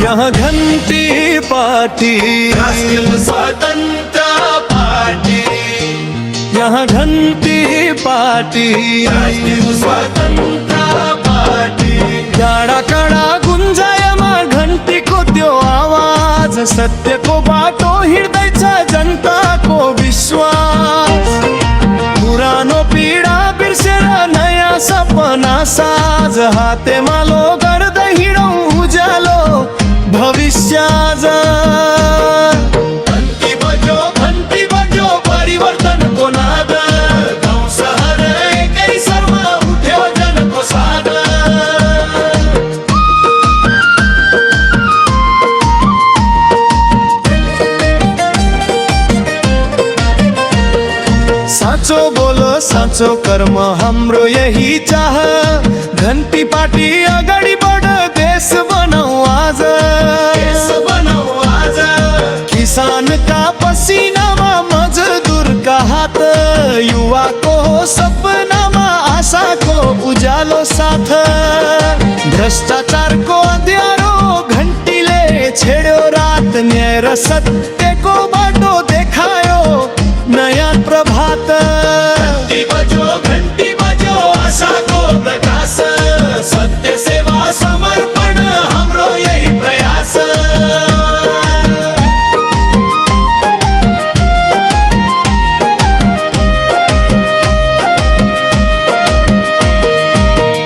यहाँ घंटी पार्टी राष्ट्रीय स्वतंत्र पार्टी, यहाँ घंटी पार्टी राष्ट्रीय स्वतंत्र पार्टी। डाँडा काँडा गुन्जायमा घंटी को त्यो आवाज, सत्य को बाटो हिँड्दैछ जनताको विश्वास। पुरानो पीडा बिर्सेर नयाँ सपना साझ, हातेमालो गर्दै हिँडौँ उज्यालो भविष्य आज। घन्टी बज्यो परिवर्तनको नाद, गाउँ सहर एकै स्वरमा उठ्यो जनको साद। साँचो बोलो साँचो कर्म हाम्रो यही चाह, घन्टी पार्टी अगाडि बढ देश बनाऊ आज। देश बनाऊ आज। किसानका पसिनामा मजदुरका हात, युवाको सपनामा आशाको उज्यालो साथ। भ्रष्टाचारको अँध्यारो घन्टीले छेड्यो रात, न्याय र सत्यको बाटो देखायो नयाँ प्रभात। घन्टी बज्यो आशाको प्रकाश, सत्य सेवा समर्पण हाम्रो यही प्रयास।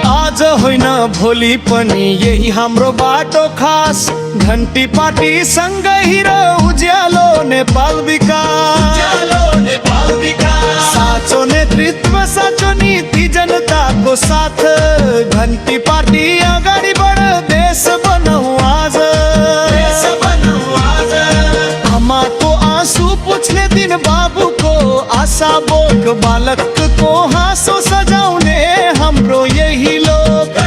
आज होइन भोलि पनि यही हाम्रो बाटो खास, घन्टी पार्टी सँग हिँड उज्यालो नेपाल विकास। उज्यालो नेपाल विकास। साँचो नेतृत्व साँचो नीति जनताको साथ, घन्टी पार्टी अगाडि बढ देश बनाऊ आज। देश बनाऊ आज। आमाको आँसु पुछ्ने दिन बाबुको आशा बोक, बालकको हाँसो सजाउने हाम्रो यही लोक।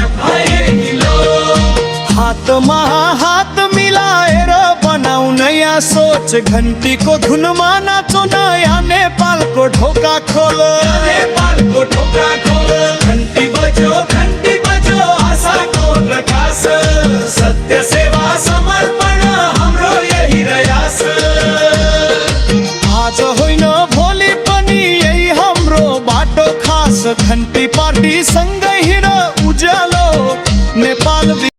हातमा हात मिलाएर बनाऊ नयाँ सोच, घन्टीको धुनमा नाचो नयाँ नेपालको ढोका खोल। नेपालको ढोका खोल। घन्टी बज्यो आशाको प्रकाश, सत्य सेवा समर्पण हाम्रो यही प्रयास। आज होइन भोलि पनि यही हाम्रो बाटो खास, घन्टी पार्टी सँगै हिँड उज्यालो नेपाल।